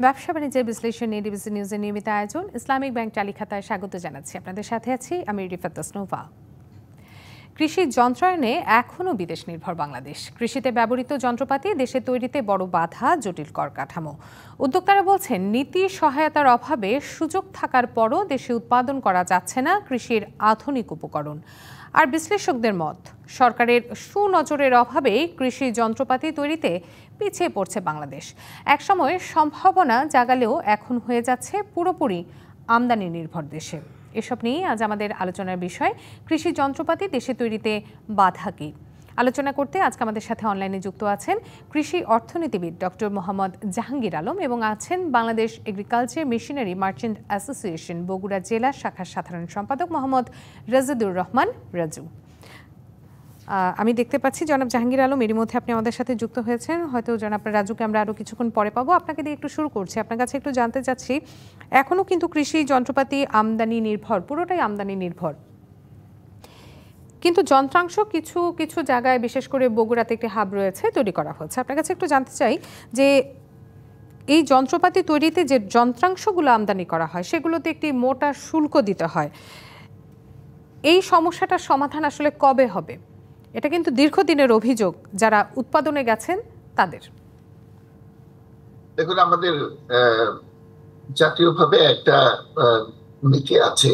ব্যবসা বাণিজ্যের বিশ্লেষণ নিয়ে ডিবিসি নিউজের নিয়মিত আয়োজন ইসলামিক ব্যাংক টালিখাতায় স্বাগত জানাচ্ছি। আপনাদের সাথে আছি আমি রিফাত তাসনুভা। কৃষি যন্ত্রায়নে এখনও বিদেশ নির্ভর বাংলাদেশ। কৃষিতে ব্যবহৃত যন্ত্রপাতি দেশে তৈরিতে বড় বাধা জটিল কর কাঠামো। উদ্যোক্তারা বলছেন নীতি সহায়তার অভাবে সুযোগ থাকার পরও দেশে উৎপাদন করা যাচ্ছে না কৃষির আধুনিক উপকরণ। আর বিশ্লেষকদের মত, সরকারের সুনজরের অভাবে কৃষি যন্ত্রপাতি তৈরিতে পিছিয়ে পড়ছে বাংলাদেশ। একসময় সম্ভাবনা জাগালেও এখন হয়ে যাচ্ছে পুরোপুরি আমদানি নির্ভর দেশে। এসব নিয়ে আজ আমাদের আলোচনার বিষয় কৃষি যন্ত্রপাতি দেশে তৈরিতে বাধা কি। আলোচনা করতে আজকে আমাদের সাথে অনলাইনে যুক্ত আছেন কৃষি অর্থনীতিবিদ ডক্টর মোহাম্মদ জাহাঙ্গীর আলম এবং আছেন Bangladesh agriculture machinery merchant association Bogura জেলা শাখার সাধারণ সম্পাদক মোহাম্মদ রাজিদুর রহমান রাজু। আমি দেখতে পাচ্ছি জনাব জাহাঙ্গীর আলম এরই মধ্যে আপনি আমাদের সাথে যুক্ত হয়েছেন। হয়তো জনাব রাজুকে আমরা আরও কিছুক্ষণ পরে পাবো। আপনাকে দিয়ে একটু শুরু করছি। আপনার কাছে একটু জানতে চাচ্ছি, এখনও কিন্তু কৃষি যন্ত্রপাতি আমদানি নির্ভর, পুরোটাই আমদানি নির্ভর, কিন্তু যন্ত্রাংশ কিছু কিছু জায়গায় বিশেষ করে বগুড়াতে একটি হাব রয়েছে তৈরি করা হচ্ছে। আপনার কাছে একটু জানতে চাই যে এই যন্ত্রপাতি তৈরিতে যে যন্ত্রাংশগুলো আমদানি করা হয় সেগুলোতে একটি মোটা শুল্ক দিতে হয়। এই সমস্যাটার সমাধান আসলে কবে হবে? এটা কিন্তু দীর্ঘদিনের অভিযোগ যারা উৎপাদনে গেছেন তাদের। দেখুন, আমাদের জাতীয়ভাবে একটা নীতি আছে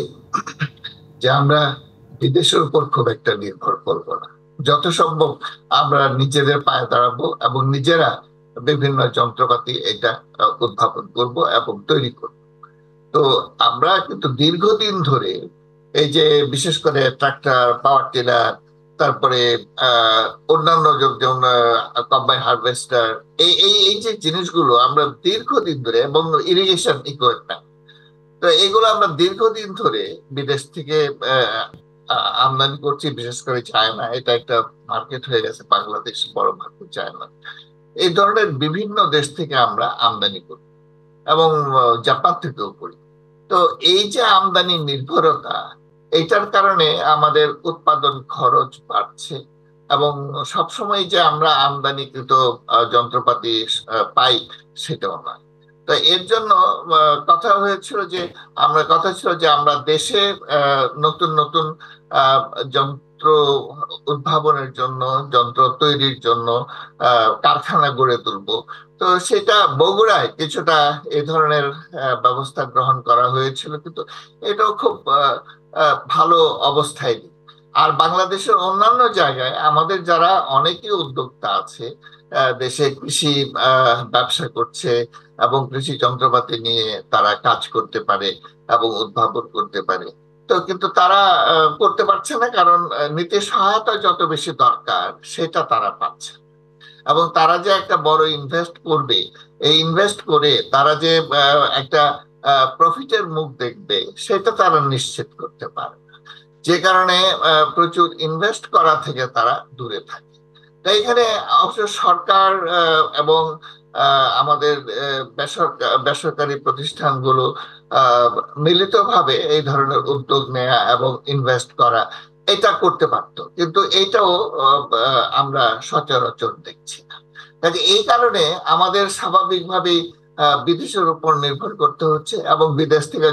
যে আমরা বিদেশের উপর খুব একটা নির্ভর করব না। যত সম্ভব আমরা নিজেদের পায়ে দাঁড়াবো এবং নিজেরা বিভিন্ন যন্ত্রপাতি এটা উদ্ভাবন করব এবং তৈরি করব। তো আমরা কিন্তু দীর্ঘদিন ধরে এই যে বিশেষ করে ট্রাক্টর, পাওয়ার টিলার, তারপরে অন্যান্য যেমন কম্বাইন হারভেস্টার, এই যে জিনিসগুলো আমরা দীর্ঘদিন ধরে, এবং ইরিগেশন ইকুইপমেন্ট, তো এগুলো আমরা দীর্ঘদিন ধরে বিদেশ থেকে আমদানি করছি। বিশেষ করে চায়না, এটা একটা মার্কেট হয়ে গেছে, বাংলাদেশ বড় মার্কেট চায়না। এই ধরনের বিভিন্ন দেশ থেকে আমরা আমদানি করি এবং জাপান থেকেও করি। তো এই যে আমদানি নির্ভরতা, এইটার কারণে আমাদের উৎপাদন খরচ বাড়ছে এবং সবসময় যে আমরা আমদানিকৃত যন্ত্রপাতি পাই সেটাও নয়। তো এর জন্য কথা ছিল যে আমরা দেশে নতুন নতুন যন্ত্র উদ্ভাবনের জন্য, যন্ত্র তৈরির জন্য কারখানা গড়ে তুলবো। তো সেটা বগুড়ায় কিছুটা এই ধরনের ব্যবস্থা গ্রহণ করা হয়েছিল, কিন্তু এটাও খুব ভালো অবস্থায় নেই। আর বাংলাদেশের অন্যান্য জায়গায় আমাদের যারা অনেকেই উদ্যোক্তা আছে, দেশে কৃষি ব্যবসা করছে এবং কৃষি যন্ত্রপাতি নিয়ে তারা কাজ করতে পারে এবং উদ্ভাবন করতে পারে, তো কিন্তু তারা করতে পারছে না, কারণ নীতি সহায়তা যত বেশি দরকার সেটা তারা পাচ্ছে। এবং তারা যে একটা বড় ইনভেস্ট করবে, এই ইনভেস্ট করে তারা যে একটা প্রফিটের মুখ দেখবে সেটা তারা নিশ্চিত করতে পারে না, যে কারণে প্রচুর ইনভেস্ট করা থেকে তারা দূরে থাকে। তাই এখানে অবশ্য সরকার এবং আমাদের বেসরকারি প্রতিষ্ঠানগুলো মিলিতভাবে এই ধরনের উদ্যোগ নেওয়া এবং ইনভেস্ট করা, এটা করতে পারত, কিন্তু এটাও আমরা সচরাচর দেখছি না। কাজে এই কারণে আমাদের স্বাভাবিকভাবেই বিদেশের উপর নির্ভর করতে হচ্ছে এবং বিদেশ থেকে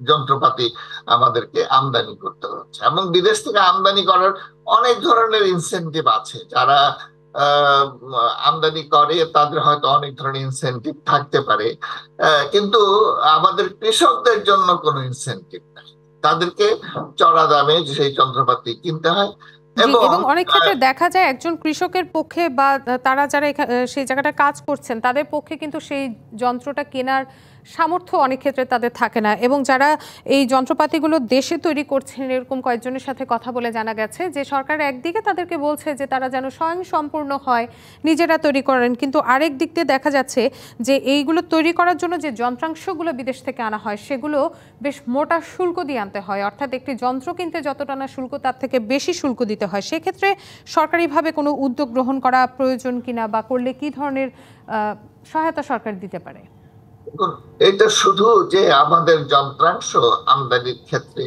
যন্ত্রপাতি আমাদেরকে আমদানি করতে হচ্ছে। এবং বিদেশ থেকে আমদানি করার অনেক ধরনের ইনসেনটিভ আছে। যারা আমদানি করে তাদের হয়তো অনেক ধরনের ইনসেনটিভ থাকতে পারে, কিন্তু আমাদের কৃষকদের জন্য কোনো ইনসেনটিভ নাই। তাদেরকে চড়া দামে সেই যন্ত্রপাতি কিনতে হয়। এবং অনেক ক্ষেত্রে দেখা যায় একজন কৃষকের পক্ষে বা তারা যারা সেই জায়গাটা কাজ করছেন তাদের পক্ষে কিন্তু সেই যন্ত্রটা কেনার সামর্থ্য অনেক ক্ষেত্রে তাদের থাকে না। এবং যারা এই যন্ত্রপাতিগুলো দেশে তৈরি করছেন, এরকম কয়েকজনের সাথে কথা বলে জানা গেছে যে সরকার একদিকে তাদেরকে বলছে যে তারা যেন স্বয়ংসম্পূর্ণ হয়, নিজেরা তৈরি করেন, কিন্তু আরেক দিক দিয়ে দেখা যাচ্ছে যে এইগুলো তৈরি করার জন্য যে যন্ত্রাংশগুলো বিদেশ থেকে আনা হয় সেগুলো বেশ মোটা শুল্ক দিয়ে আনতে হয়। অর্থাৎ একটি যন্ত্র কিনতে যতটা না শুল্ক তার থেকে বেশি শুল্ক দিতে হয়। সেক্ষেত্রে সরকারিভাবে কোনো উদ্যোগ গ্রহণ করা প্রয়োজন কিনা, বা করলে কি ধরনের সহায়তা সরকার দিতে পারে? এটা শুধু যে আমাদের যন্ত্রাংশ আমদানির ক্ষেত্রে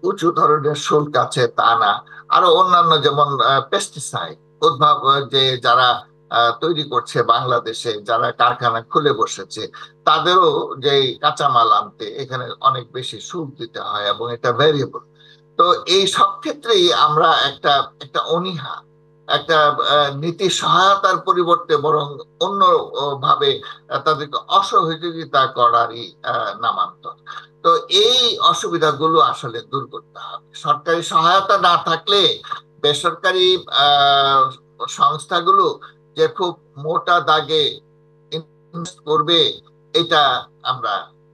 উঁচু ধরনের শুল্ক আছে তা না, আরো অন্যান্য যেমন পেস্টিসাইড উদ্ভাবন, যে যারা তৈরি করছে বাংলাদেশে, যারা কারখানা খুলে বসেছে, তাদেরও যে কাঁচামাল আনতে এখানে অনেক বেশি শুল্ক দিতে হয় এবং এটা ভেরিয়েবল। তো এই সব ক্ষেত্রেই আমরা একটা একটা অনীহা, একটা নীতি সহায়তার পরিবর্তে বরং অন্য ভাবে তাদেরকে অসহযোগিতা করারই নামান্তর। তো এই অসুবিধাগুলো আসলে দূর করতে হবে। সরকারি সহায়তা না থাকলে বেসরকারি সংস্থাগুলো যে খুব মোটা দাগে ইনভেস্ট করবে, এটা আমরা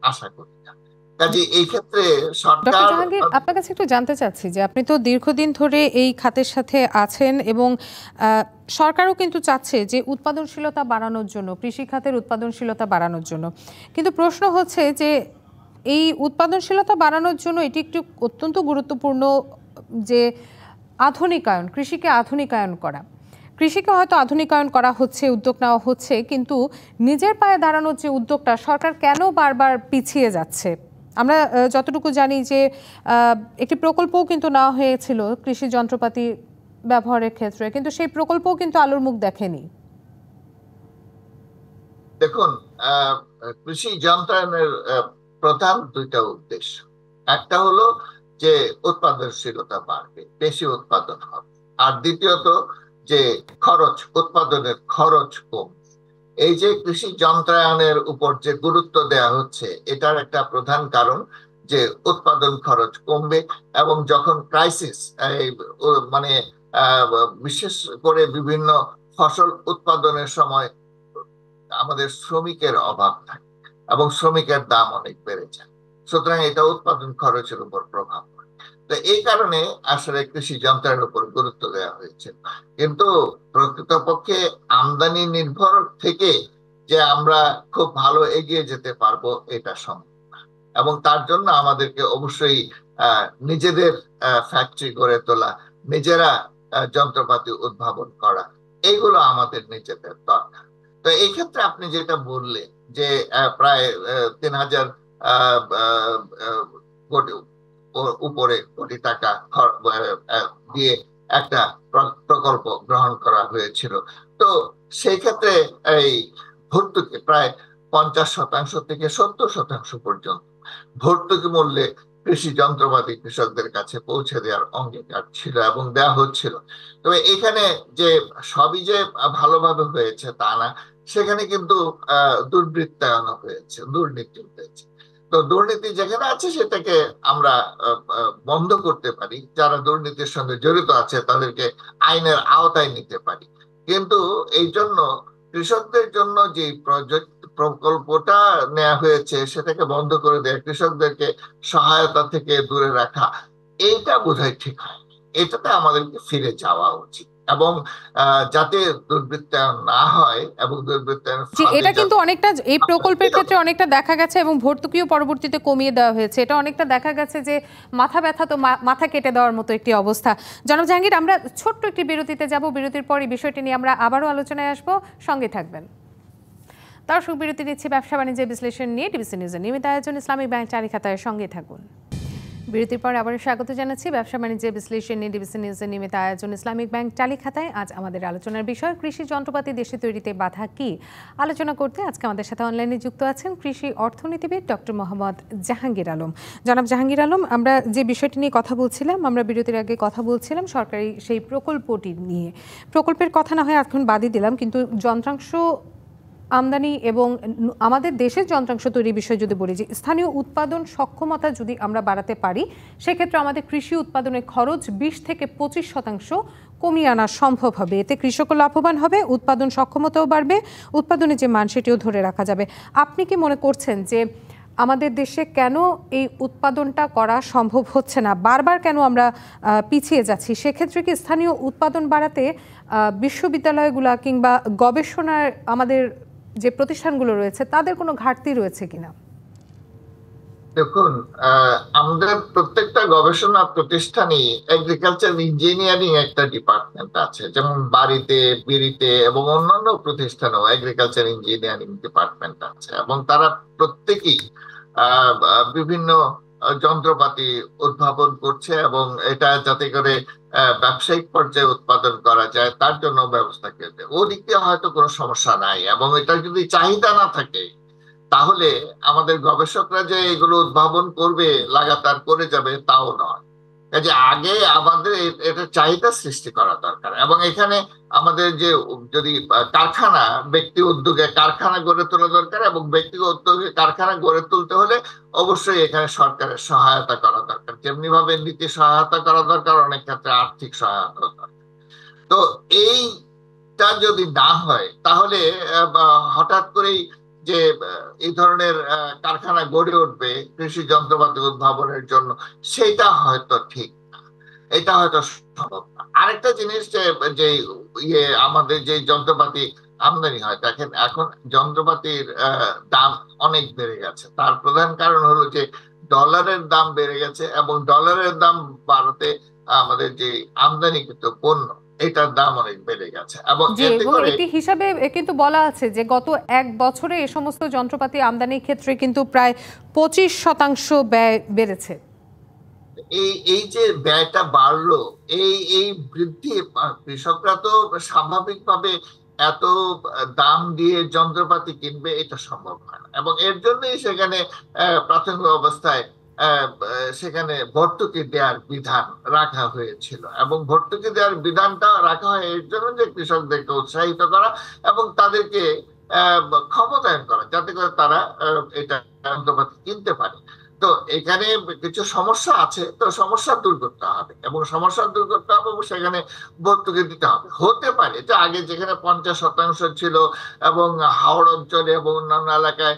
আশা করি না। কাজে এই ক্ষেত্রে ডক্টর সরকার, জাহাঙ্গীর, আপনার কাছে একটু জানতে চাচ্ছি যে আপনি তো দীর্ঘদিন ধরে এই খাতের সাথে আছেন এবং সরকারও কিন্তু চাচ্ছে যে উৎপাদনশীলতা বাড়ানোর জন্য, কৃষি খাতের উৎপাদনশীলতা বাড়ানোর জন্য। কিন্তু প্রশ্ন হচ্ছে যে এই উৎপাদনশীলতা বাড়ানোর জন্য এটি একটি অত্যন্ত গুরুত্বপূর্ণ যে আধুনিকায়ন, কৃষিকে আধুনিকায়ন করা। কৃষিকে হয়তো আধুনিকায়ন করা হচ্ছে, উদ্যোগ নেওয়া হচ্ছে, কিন্তু নিজের পায়ে দাঁড়ানোর যে উদ্যোগটা, সরকার কেন বারবার পিছিয়ে যাচ্ছে? আমরা যতটুকু জানি যে একটি প্রকল্পও কিন্তু নেওয়া হয়েছিল কৃষি যন্ত্রপাতি ব্যবহারের ক্ষেত্রে, কিন্তু সেই প্রকল্পও কিন্তু আলোর মুখ দেখেনি। দেখুন, কৃষি যন্ত্রায়নের প্রধান দুইটা উদ্দেশ্য। একটা হলো যে উৎপাদনশীলতা বাড়বে, বেশি উৎপাদন হবে, আর দ্বিতীয়ত যে উৎপাদনের খরচ কম। এই যে কৃষি যন্ত্রায়নের উপর যে গুরুত্ব দেওয়া হচ্ছে, এটার একটা প্রধান কারণ যে উৎপাদন খরচ কমবে। এবং যখন ক্রাইসিস, মানে বিশেষ করে বিভিন্ন ফসল উৎপাদনের সময় আমাদের শ্রমিকের অভাব থাকে এবং শ্রমিকের দাম অনেক বেড়ে যায়, সুতরাং এটা উৎপাদন খরচের উপর প্রভাব পড়ে। তো এই কারণে আসলে কৃষি যন্ত্রের উপর গুরুত্ব দেওয়া হয়েছে। কিন্তু প্রকৃতপক্ষে আমদানি নির্ভর থেকে যে আমরা খুব ভালো এগিয়ে যেতে পারবো, এটা সম্ভব না। এবং তার জন্য আমাদেরকে অবশ্যই নিজেদের ফ্যাক্টরি গড়ে তোলা, নিজেরা যন্ত্রপাতি উদ্ভাবন করা, এইগুলো আমাদের নিজেদের দরকার। তো এই ক্ষেত্রে আপনি যেটা বললেন যে প্রায় ৩,০০০ কোটি উপরে কোটি টাকা দিয়ে একটা প্রকল্প গ্রহণ করা হয়েছিল। তো সেই ক্ষেত্রে এই ভর্তুকি প্রায় ৫০% থেকে ৭০% পর্যন্ত ভর্তুকি মূল্যে কৃষি যন্ত্রপাতি কৃষকদের কাছে পৌঁছে দেওয়ার অঙ্গীকার ছিল এবং দেওয়া হচ্ছিল। তবে এখানে যে সবই যে ভালোভাবে হয়েছে তা না, সেখানে কিন্তু দুর্বৃত্তায়ন হয়েছে, দুর্নীতি হয়েছে। তো দুর্নীতি যেখানে আছে সেটাকে আমরা বন্ধ করতে পারি, যারা দুর্নীতির সঙ্গে জড়িত আছে তাদেরকে আইনের আওতায় নিতে পারি। কিন্তু এই জন্য কৃষকদের জন্য যে প্রকল্পটা নেওয়া হয়েছে সেটাকে বন্ধ করে দেয়, কৃষকদেরকে সহায়তা থেকে দূরে রাখা, এইটা বোধহয় ঠিক হয়। এটাতে আমাদেরকে ফিরে যাওয়া উচিত এবং যাতে দুর্বৃত্তায়ন না হয় এবং দুর্বৃত্তায়ন, এটা কিন্তু অনেকটা এই প্রকল্পের ক্ষেত্রে অনেকটা দেখা গেছে এবং ভর্তুকিও পরবর্তীতে কমিয়ে দেওয়া হয়েছে। এটা অনেকটা দেখা গেছে যে মাথা ব্যথা তো মাথা কেটে দেওয়ার মতো একটি অবস্থা। জনাব জাহাঙ্গীর, আমরা ছোট্ট একটি বিরতিতে যাব। বিরতির পর এই বিষয়টি নিয়ে আমরা আবারও আলোচনায় আসবো, সঙ্গে থাকবেন। দর্শক, বিরতি নিচ্ছি ব্যবসা বাণিজ্যের বিশ্লেষণ নিয়ে। ডিবিসি নিউজের নিয়মিত আয়োজন ইসলামিক ব্যাংক চালিখাতার সঙ্গে থাকুন। বিরতির পর আবার স্বাগত জানাচ্ছি ব্যবসা বাণিজ্যের বিশ্লেষণ নিয়ে ডিবিসি নিউজের নিয়মিত আয়োজন ইসলামিক ব্যাংক চালিখাতায়। আজ আমাদের আলোচনার বিষয় কৃষি যন্ত্রপাতি দেশে তৈরিতে বাধা কি। আলোচনা করতে আজকে আমাদের সাথে অনলাইনে যুক্ত আছেন কৃষি অর্থনীতিবিদ ডক্টর মোহাম্মদ জাহাঙ্গীর আলম। জনাব জাহাঙ্গীর আলম, আমরা যে বিষয়টি নিয়ে কথা বলছিলাম, আমরা বিরতির আগে কথা বলছিলাম সরকারি সেই প্রকল্পটি নিয়ে। প্রকল্পের কথা না হয় এখন বাদই দিলাম, কিন্তু যন্ত্রাংশ আমদানি এবং আমাদের দেশের যন্ত্রাংশ তৈরির বিষয়ে যদি বলি, যে স্থানীয় উৎপাদন সক্ষমতা যদি আমরা বাড়াতে পারি, সেক্ষেত্রে আমাদের কৃষি উৎপাদনের খরচ ২০ থেকে ২৫% কমিয়ে আনা সম্ভব হবে। এতে কৃষকও লাভবান হবে, উৎপাদন সক্ষমতাও বাড়বে, উৎপাদনের যে মান সেটিও ধরে রাখা যাবে। আপনি কি মনে করছেন যে আমাদের দেশে কেন এই উৎপাদনটা করা সম্ভব হচ্ছে না, বারবার কেন আমরা পিছিয়ে যাচ্ছি? সেক্ষেত্রে কি স্থানীয় উৎপাদন বাড়াতে বিশ্ববিদ্যালয়গুলো কিংবা গবেষণার আমাদের যে প্রতিষ্ঠানগুলো রয়েছে তাদের কোনো ঘাটতি রয়েছে কিনা? দেখুন, আমাদের প্রত্যেকটা গবেষণা প্রতিষ্ঠানে এগ্রিকালচার ইঞ্জিনিয়ারিং একটা ডিপার্টমেন্ট আছে, যেমন বাড়িতে, বিড়িতে এবং অন্যান্য প্রতিষ্ঠানেও এগ্রিকালচার ইঞ্জিনিয়ারিং ডিপার্টমেন্ট আছে, এবং তারা প্রত্যেকেই বিভিন্ন যন্ত্রপাতি উদ্ভাবন করছে এবং এটা যাতে করে ব্যবসায়িক পর্যায়ে উৎপাদন করা যায় তার জন্য ব্যবস্থা করছে। ওদিক দিয়ে হয়তো কোনো সমস্যা নাই, এবং এটা যদি চাহিদা না থাকে তাহলে আমাদের গবেষকরা যে এগুলো উদ্ভাবন করবে লাগাতার করে যাবে তাও নয়। কাজে আগে আমাদের এটা চাহিদা সৃষ্টি করা দরকার, এবং এখানে আমাদের যে যদি কারখানা, ব্যক্তি উদ্যোগে কারখানা গড়ে তোলা দরকার, এবং ব্যক্তিগত উদ্যোগে কারখানা গড়ে তুলতে হলে অবশ্যই এখানে সরকারের সহায়তা করা দরকার, যেমনি ভাবে নীতি সহায়তা করা দরকার, অনেক ক্ষেত্রে আর্থিক সহায়তা দরকার। তো এইটা যদি না হয় তাহলে হঠাৎ করেই যে এই ধরনের কারখানা গড়ে উঠবে কৃষি যন্ত্রপাতি উদ্ভাবনের জন্য, সেটা হয়তো ঠিক না, এটা হয়তো সম্ভব না। আরেকটা জিনিস যে যে আমাদের যে যন্ত্রপাতি আমদানি হয়, দেখেন এখন যন্ত্রপাতির দাম অনেক বেড়ে গেছে। তার প্রধান কারণ হলো যে ডলারের দাম বেড়ে গেছে, এবং ডলারের দাম বাড়তে আমাদের যে আমদানিকৃত পণ্য এটার দাম অনেক বেড়ে গেছে, এবং এতে করে এটি হিসাবে কিন্তু বলা আছে যে গত এক বছরে এই সমস্ত যন্ত্রপাতি আমদানির ক্ষেত্রে কিন্তু প্রায় 25% ব্যয় বেড়েছে। এই যে ব্যয়টা বাড়লো, এই বৃদ্ধি, কৃষকরা তো স্বাভাবিকভাবে এত দাম দিয়ে যন্ত্রপাতি কিনবে এটা সম্ভব হয় না, এবং এর জন্যই সেখানে প্রাথমিক অবস্থায় সেখানে ভর্তুকি দেওয়ার বিধান রাখা হয়েছিল, এবং ভর্তুকি দেওয়ার বিধানটা রাখা হয় এর জন্য যে কৃষকদেরকে উৎসাহিত করা এবং তাদেরকে ক্ষমতায়ন করা, যাতে করে তারা এটা যন্ত্রপাতি কিনতে পারে। তো এখানে কিছু সমস্যা আছে, তো সমস্যা দূর করতে হবে, এবং সমস্যা দূর করতে হবে এবং সেখানে ভর্তুকি দিতে হবে। হতে পারে যে আগে যেখানে 50% ছিল এবং হাওড় অঞ্চলে এবং অন্যান্য এলাকায়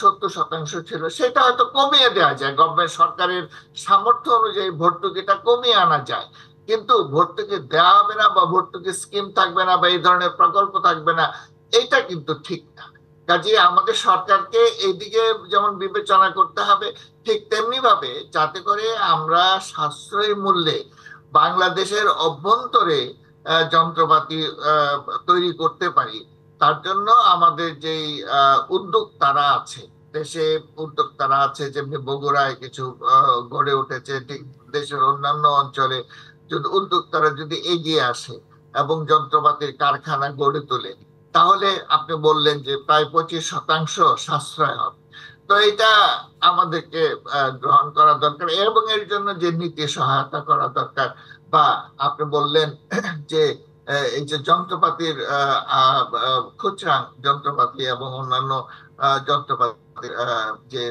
70% ছিল, সেটা হয়তো কমিয়ে দেওয়া যায়, গভর্নমেন্ট সরকারের সামর্থ্য অনুযায়ী ভর্তুকিটা কমিয়ে আনা যায়। কিন্তু ভর্তুকি দেওয়া হবে না, বা ভর্তুকি স্কিম থাকবে না, বা এই ধরনের প্রকল্প থাকবে না, এটা কিন্তু ঠিক না। কাজে আমাদের সরকারকে এইদিকে যেমন বিবেচনা করতে হবে, ঠিক তেমনি ভাবে যাতে করে আমরা সাশ্রয়ী মূল্যে বাংলাদেশের অভ্যন্তরে যন্ত্রপাতি তৈরি করতে পারি, তার জন্য আমাদের যেই উদ্যোক্তারা আছে, দেশে উদ্যোক্তারা আছে, যেমনি বগুড়ায় কিছু গড়ে উঠেছে, ঠিক দেশের অন্যান্য অঞ্চলে যদি উদ্যোক্তারা যদি এগিয়ে আসে এবং যন্ত্রপাতির কারখানা গড়ে তোলে, তাহলে আপনি বললেন যে প্রায় 25% সাশ্রয় হবে। তো এটা আমাদেরকে গ্রহণ করা দরকার, এবং এর জন্য যে নীতি সহায়তা করা দরকার, বা আপনি বললেন যে এই যে যন্ত্রপাতির খুচরা যন্ত্রপাতি এবং অন্যান্য যন্ত্রপাতির যে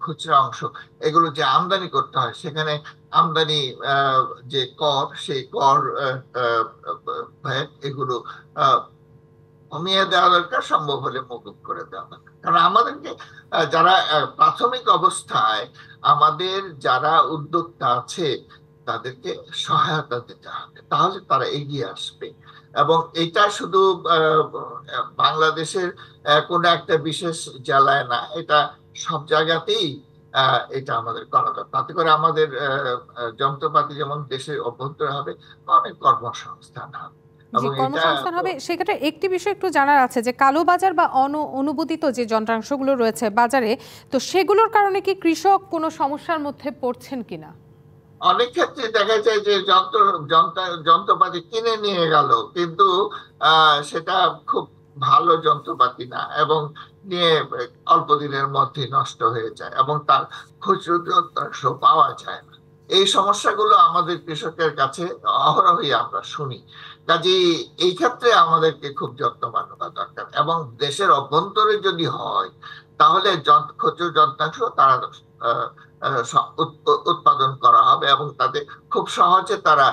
খুচরা অংশ, এগুলো যে আমদানি করতে হয়, সেখানে আমদানি যে কর, সেই কর ভ্যাট এগুলো কমিয়ে দেওয়া দরকার, সম্ভব হলে মকুব করে দেওয়া দরকার। কারণ আমাদেরকে যারা প্রাথমিক অবস্থায় আমাদের যারা উদ্যোক্তা আছে তাদেরকে সহায়তা দিতে হবে, তাহলে তারা এগিয়ে আসবে। এবং এটা শুধু বাংলাদেশের কোনো একটা বিশেষ জেলায় না, এটা সব জায়গাতেই এটা আমাদের করা দরকার। তাতে করে আমাদের যন্ত্রপাতি যেমন দেশের অভ্যন্তরে হবে, অনেক কর্মসংস্থান হবে। কর্মসংস্থান হবে। সেক্ষেত্রে একটি বিষয় একটু জানার আছে যে কালোবাজার বা অনুমোদিত যে যন্ত্রাংশগুলো রয়েছে বাজারে, তো সেগুলোর কারণে কি কৃষক কোনো সমস্যার মধ্যে পড়ছেন কিনা? অনেক ক্ষেত্রে দেখা যায় যে যন্ত্রপাতি কিনে নিয়ে গেল, কিন্তু সেটা খুব ভালো যন্ত্রপাতি না, এবং নিয়ে অল্প দিনের মধ্যে নষ্ট হয়ে যায়, এবং তার খুচরো যন্ত্রাংশ পাওয়া যায় না। এই সমস্যাগুলো আমাদের কৃষকের কাছে অহরহই আমরা শুনি। কাজেই এই ক্ষেত্রে আমাদেরকে খুব যত্নবান হওয়া দরকার, এবং দেশের অভ্যন্তরে যদি হয় তাহলে খুচরো যন্ত্রাংশ তারা উৎপাদন করা হবে, এবং তাদের খুব সহজে তারা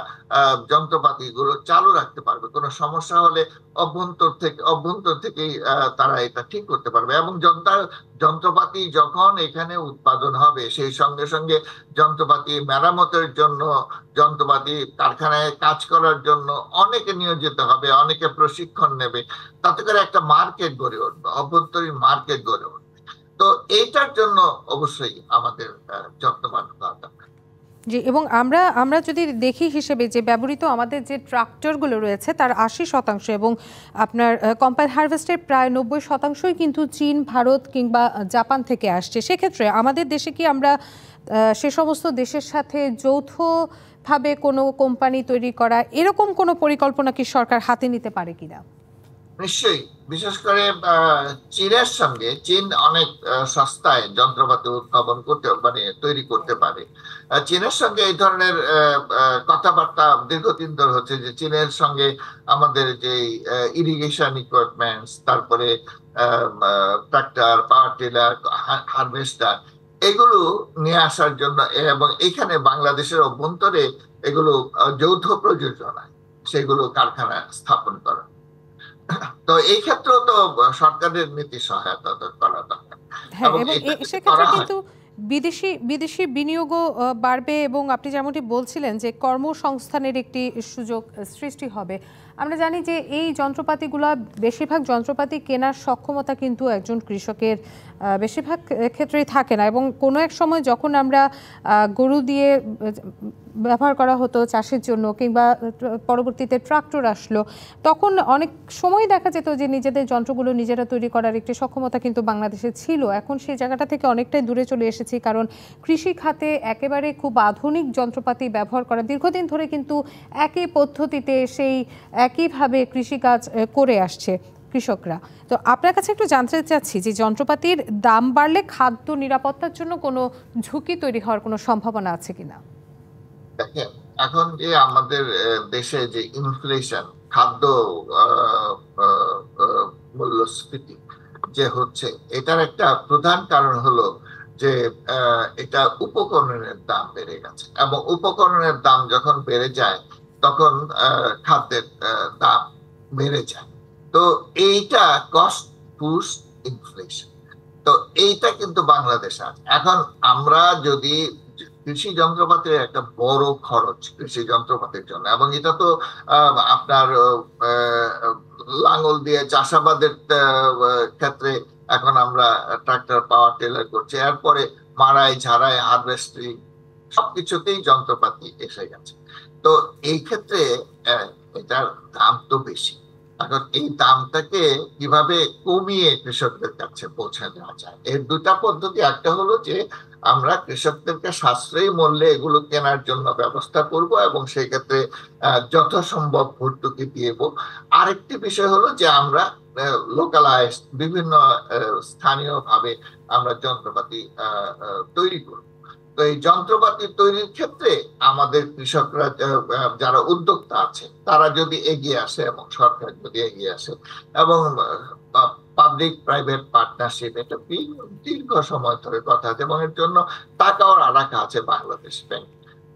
যন্ত্রপাতি গুলো চালু রাখতে পারবে। কোনো সমস্যা হলে অভ্যন্তর থেকেই তারা এটা ঠিক করতে পারবে। এবং যন্ত্রপাতি যখন এখানে উৎপাদন হবে, সেই সঙ্গে সঙ্গে যন্ত্রপাতি মেরামতের জন্য, যন্ত্রপাতি কারখানায় কাজ করার জন্য অনেকে নিয়োজিত হবে, অনেকে প্রশিক্ষণ নেবে, তাতে করে একটা মার্কেট গড়ে উঠবে, অভ্যন্তরীণ মার্কেট গড়ে উঠবে। তো এইটার জন্য অবশ্যই আমাদের যত্নবান হওয়া দরকার। জি, এবং আমরা যদি দেখি হিসেবে যে ব্যবহৃত আমাদের যে ট্রাক্টরগুলো রয়েছে তার ৮০% এবং আপনার কম্পাইল হারভেস্টের প্রায় ৯০%ই কিন্তু চীন, ভারত কিংবা জাপান থেকে আসছে। সেক্ষেত্রে আমাদের দেশে কি আমরা সে সমস্ত দেশের সাথে যৌথভাবে কোনো কোম্পানি তৈরি করা এরকম কোনো পরিকল্পনা কি সরকার হাতে নিতে পারে কিনা? নিশ্চয়ই, বিশেষ করে চীনের সঙ্গে চীন অনেক সস্তায় যন্ত্রপাতি উদ্ভাবন করতে মানে তৈরি করতে পারে। চীনের সঙ্গে এই ধরনের কথাবার্তা দীর্ঘদিন ধরে হচ্ছে যে চীনের সঙ্গে আমাদের যে ইরিগেশন ইকুইপমেন্টস, তারপরে ট্রাক্টর, পাওয়ার টিলার, হারভেস্টার, এগুলো নিয়ে আসার জন্য এবং এখানে বাংলাদেশের অভ্যন্তরে এগুলো যৌথ প্রযোজনায় সেগুলো কারখানা স্থাপন করা। তো এই ক্ষেত্রেও তো সরকারের নীতি সহায়তা করা দরকার। হ্যাঁ, এবং এবং এটা সেক্ষেত্রে করা হয়। কিন্তু বিদেশি বিনিয়োগও বাড়বে এবং আপনি যেমনটি বলছিলেন যে কর্মসংস্থানের একটি সুযোগ সৃষ্টি হবে। আমরা জানি যে এই যন্ত্রপাতিগুলো বেশিরভাগ যন্ত্রপাতি কেনার সক্ষমতা কিন্তু একজন কৃষকের বেশিরভাগ ক্ষেত্রেই থাকে না, এবং কোনো এক সময় যখন আমরা গরু দিয়ে ব্যবহার করা হতো চাষের জন্য কিংবা পরবর্তীতে ট্রাক্টর আসলো, তখন অনেক সময় দেখা যেত যে নিজেদের যন্ত্রগুলো নিজেরা তৈরি করার একটি সক্ষমতা কিন্তু বাংলাদেশে ছিল। এখন সেই জায়গাটা থেকে অনেকটাই দূরে চলে এসেছি, কারণ কৃষি খাতে একেবারে খুব আধুনিক যন্ত্রপাতি ব্যবহার করা, দীর্ঘদিন ধরে কিন্তু একই পদ্ধতিতে সেই একইভাবে কৃষিকাজ করে আসছে কৃষকরা। তো আপনার কাছে একটু জানতে চাচ্ছি যে যন্ত্রপাতির দাম বাড়লে খাদ্য নিরাপত্তার জন্য কোনো ঝুঁকি তৈরি হওয়ার কোনো সম্ভাবনা আছে কিনা? দেখেন, এখন যে আমাদের দেশে যে ইনফ্লেশন, খাদ্য মূল্যস্ফীতি যে হচ্ছে, এটার একটা প্রধান কারণ হলো যে এটা উপকরণের দাম বেড়ে গেছে, এবং উপকরণের দাম যখন বেড়ে যায় তখন খাদ্যের দাম বেড়ে যায়। তো এইটা কস্ট পুশ ইনফ্লেশন। তো এইটা কিন্তু বাংলাদেশে আছে। এখন আমরা যদি কৃষি যন্ত্রপাতির একটা বড় খরচ কৃষি যন্ত্রপাতির জন্য, এবং এটা তো আপনার লাঙ্গল দিয়ে চাষাবাদের ক্ষেত্রে এখন আমরা ট্রাক্টর, পাওয়ার টিলার করছি, এরপরে মাড়াই, ঝাড়াই, হারভেস্টিং সবকিছুতেই যন্ত্রপাতি এসে গেছে। তো এই ক্ষেত্রে এটার দাম তো বেশি। এখন এই দামটাকে কিভাবে কমিয়ে কৃষকদের কাছে পৌঁছে দেওয়া যায়, এর দুটা পদ্ধতি। একটা হলো যে আমরা কৃষকদেরকে সাশ্রয়ী মূল্যে এগুলো কেনার জন্য ব্যবস্থা করব, এবং সেই ক্ষেত্রে যথাসম্ভব ভর্তুকি দিব। আরেকটি বিষয় হলো যে আমরা লোকালাইজ বিভিন্ন স্থানীয়ভাবে আমরা যন্ত্রপাতি তৈরি করব। তো এই যন্ত্রপাতি তৈরির ক্ষেত্রে আমাদের কৃষকরা যারা উদ্যোক্তা আছে তারা যদি এগিয়ে আসে, এবং সরকার যদি এগিয়ে আসে, এবং পাবলিক প্রাইভেট পার্টনারশিপ, এটা দীর্ঘ সময় ধরে কথা আছে, এবং এর জন্য টাকাও রাখা আছে বাংলাদেশ ব্যাংক।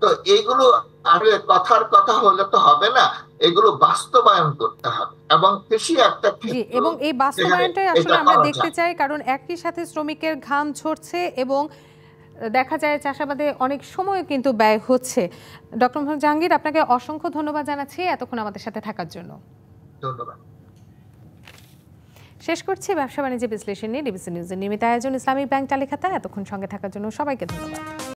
তো এইগুলো আর কথার কথা হলে তো হবে না, এগুলো বাস্তবায়ন করতে হবে, এবং কৃষি একটা ক্ষেত্র, এবং এই বাস্তবায়নটাই আসলে আমরা দেখতে চাই, কারণ একই সাথে শ্রমিকের ঘাম ঝরছে এবং দেখা যায় চাষাবাদে অনেক সময় কিন্তু ব্যয় হচ্ছে। ডক্টর মোহাম্মদ জাহাঙ্গীর, আপনাকে অসংখ্য ধন্যবাদ জানাচ্ছি এতক্ষণ আমাদের সাথে থাকার জন্য। ধন্যবাদ। শেষ করছি ব্যবসা বাণিজ্য বিশ্লেষণ নিয়ে ডিবিসি নিউজের নিয়মিত আয়োজন ইসলামিক ব্যাংক চালিখাতা। এতক্ষণ সঙ্গে থাকার জন্য সবাইকে ধন্যবাদ।